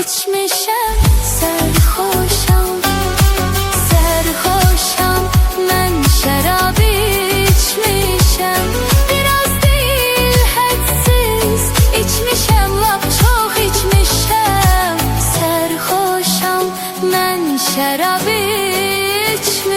içmişəm. Sərxoşam, sərxoşam, mən şərab içmişəm. Biraz deyil, hədsiz içmişəm, lap çox içmişəm. Sərxoşam, mən şərab içmişəm.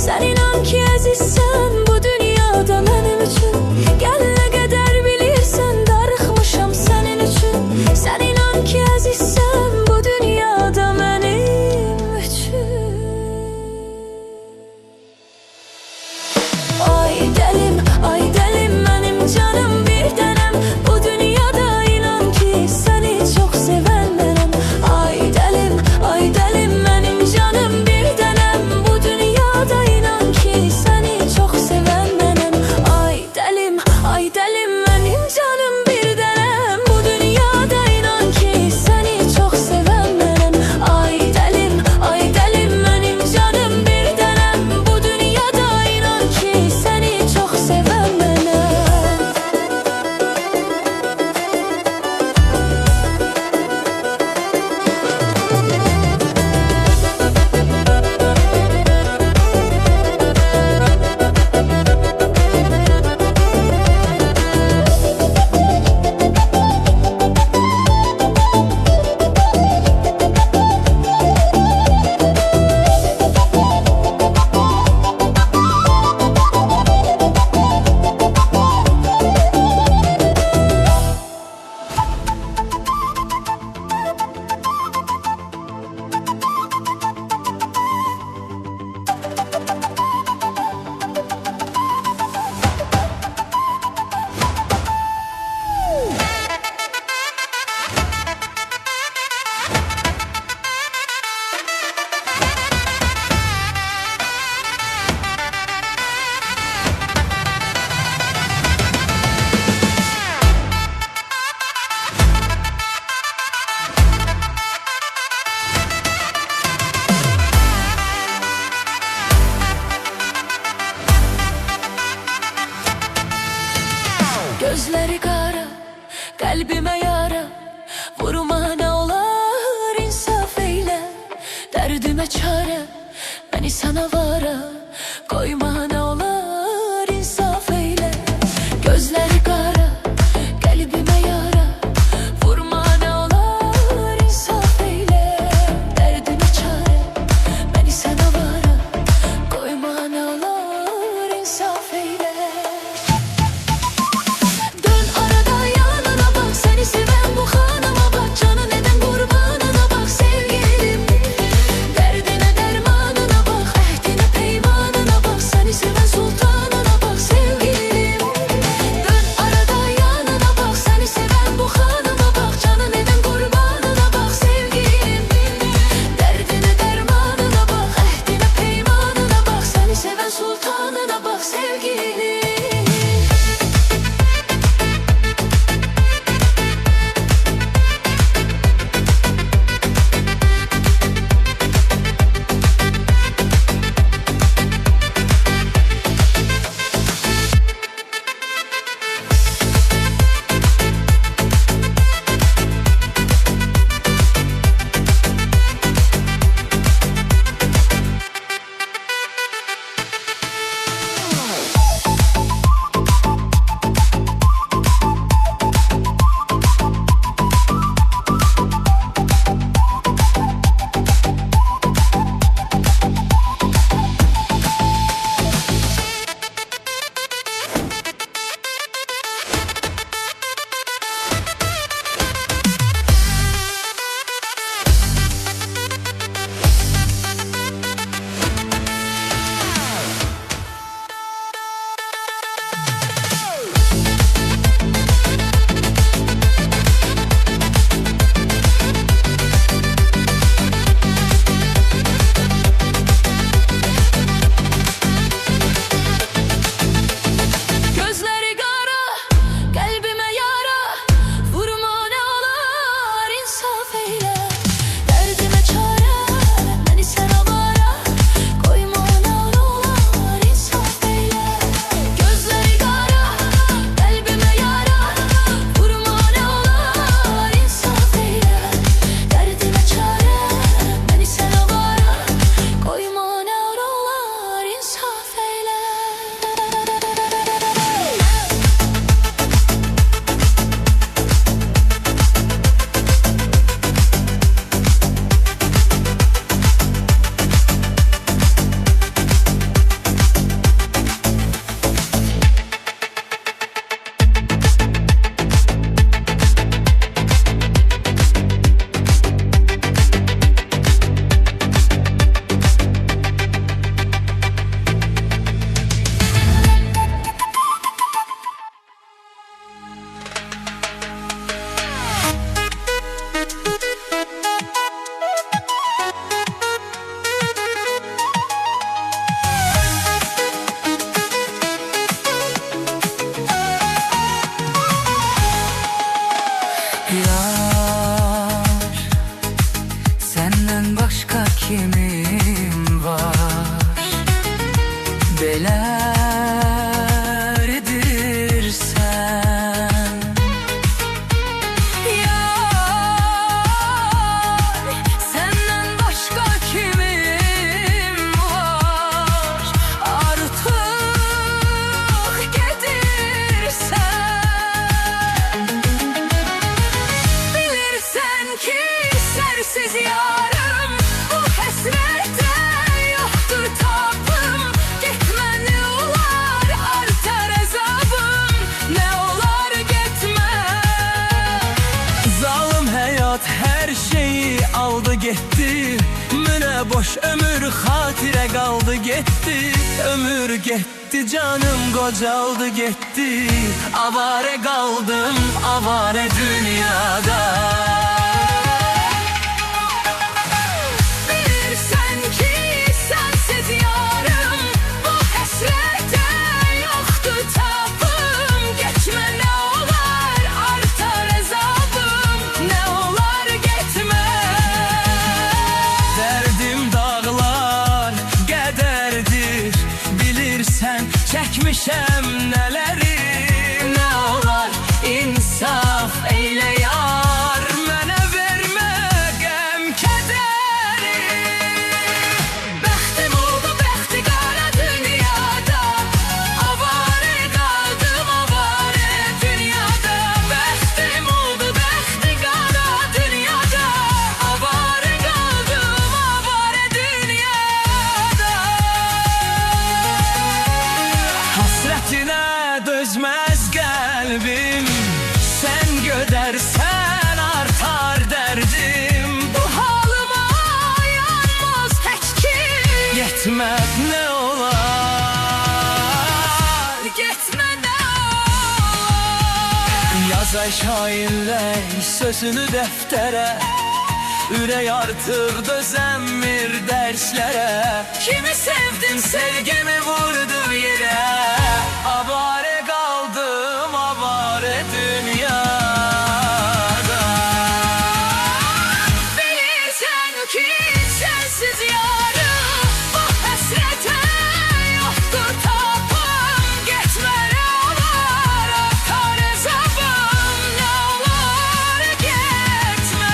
Sen inan ki əzizsən bu dünyada mənim üçün. Gəl nə qədər bilirsən darıxmışam sənin üçün. Sen inan ki əzizsən bu dünyada mənim üçün. Ay dəlim mənim canım bir dənəm. Bu dünyada inan ki səni çox sevən mənəm. Ay dəlim mənim canım bir dənəm. Bu dünyada inan ki səni çox sevən mənəm. Ay dəlim mənim canım bir dənəm. Bu dünyada inan ki səni çox sevən mənəm. Ay dəlim mənim canım bir dənəm. Bu dünyada inan ki səni çox sevən mənəm. Gözleri kara, kalbime yara. Vurma ne olar insaf eyle. Derdime çare, beni sana vara. Koyma ne olar insaf eyle. Gözleri kara, kalbime yara. Vurma ne olar insaf eyle. Derdime çare, beni sana vara. Koyma ne olar insaf eyle. Dön arada yanına bak, seni seven bu hanıma bak. Canı neden kurbanına bak sevgilim. Derdine dermanına bak, ahdine peymanına bak. Sen neler edirsen. Yar, senden başka kimim var? Artık gedirsen. Bilirsen ki sensiz yarım, bu hasrete yoktur tabım. Gitme ne olar, artar azabım, ne olar gitme. Zalim hayat her şeyi aldı gitti. Müne boş ömür hatire kaldı gitti. Ömür gitti canım kocaldı gitti. Avare kaldım avare dünyada. Bilirsen ki sensiz yarım, bu hasrete yoktur tabım. Geçme ne olar, artar azabım, ne olar gitme. Derdim dağlar qədərdir. Bilirsən çəkmişəm nələri. Nə olar insaf eylə yar, mənə vermə qəm kədəri. Bəxtim oldu bəxti qara dünyada, avare qaldım avare dünyada. Bəxtim oldu bəxti qara dünyada, avare qaldım avare dünyada. Hasrətinə dözməz qəlbim, sən gödərsən artar dərdim. Bu halıma yanmaz tək kim, Yetməz nə olar, getmə nə olar. yazay şairlər sözünü dəftərə. Ürək artıq dözəmmir dərslərə. Kimi sevdim Sevgimi vurdu yerə. Avare qaldım avare dünyada. bilirsən ki sensiz yarım, bu hasrete yoktur tabım. Getmə nə olar, artar azabım, nə olar getmə.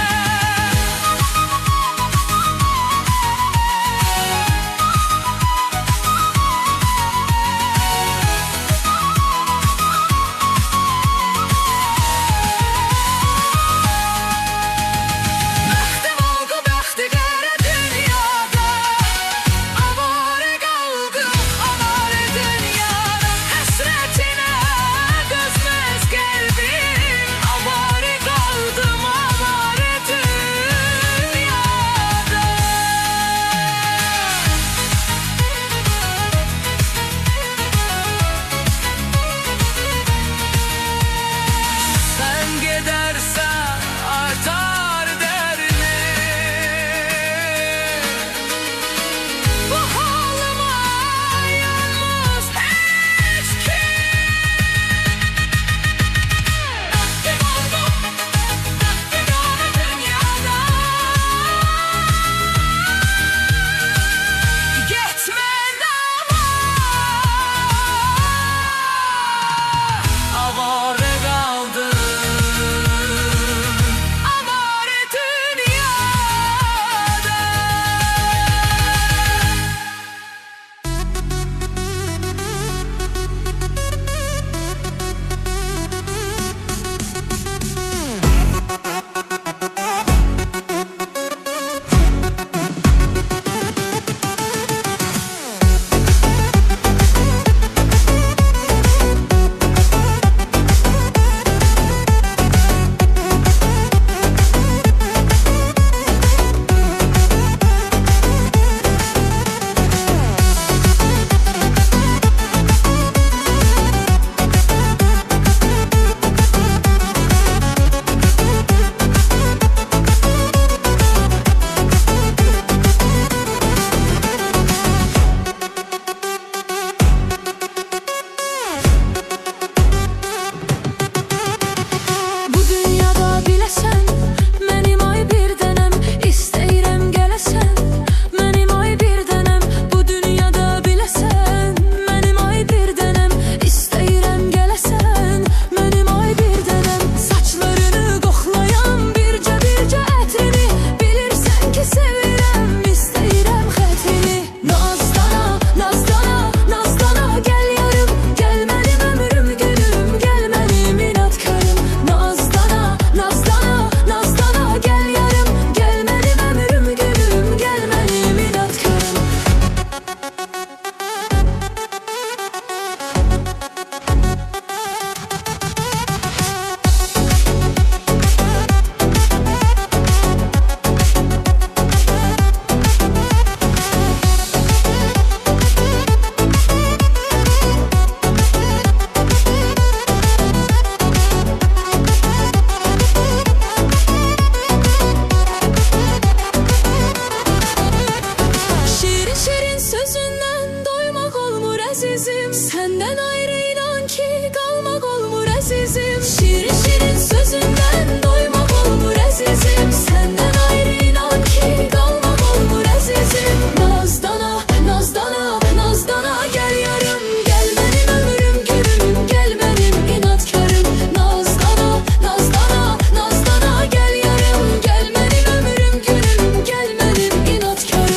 azizim. Senden ayrı inan ki kalmak olmur azizim. Şirin şirin sözünden doymak olmur azizim. Senden ayrı inan ki kalmak olmur azizim. Nazdana, nazdana, nazdana gel yarım. Gel benim ömrüm gülüm, gel benim inatkarım. Nazdana, nazdana, nazdana gel yarım. Gel benim ömrüm gülüm, gel benim inatkarım.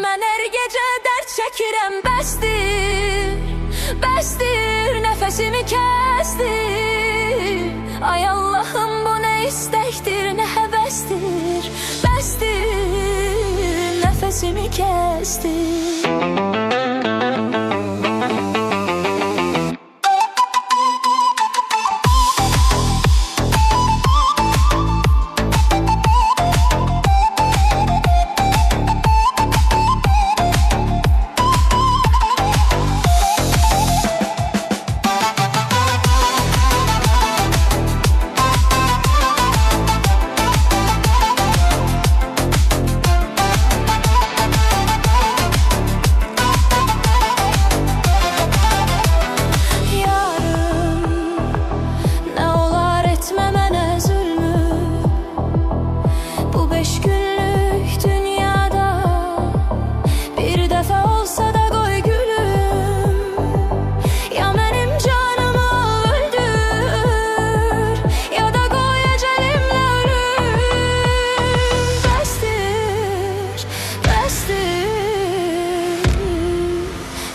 Mən hər gecə dərd çəkirəm, bəsdir, bəsdir, nəfəsimi kəsdir. Ay Allahım, bu nə istəkdir, nə həvəsdir, bəsdir, nəfəsimi kəsdir.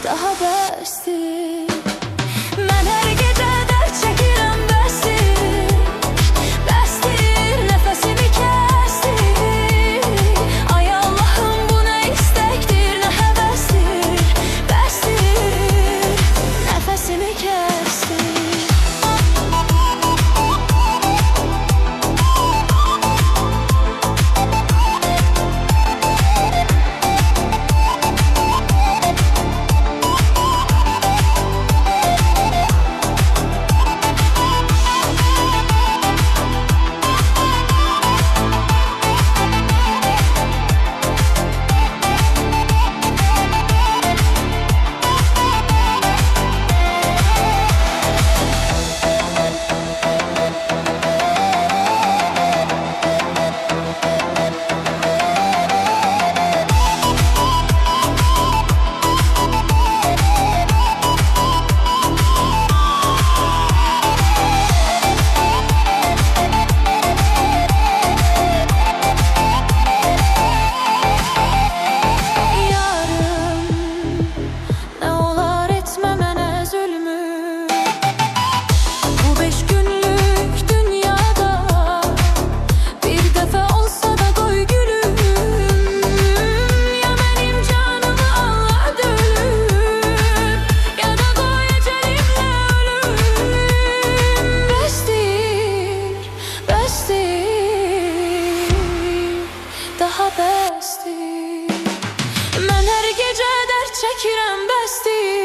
Daha bəsdir. Mən hər gecə dərd çəkirəm, bəsdir, bəsdir, nəfəsimi kəsdir. Ay Allahım, bu nə istəkdir, nə həvəsdir, bəsdir, nəfəsimi kəsdir. Daha bəsdir. Mən hər gecə dərd çəkirəm, bəsdir.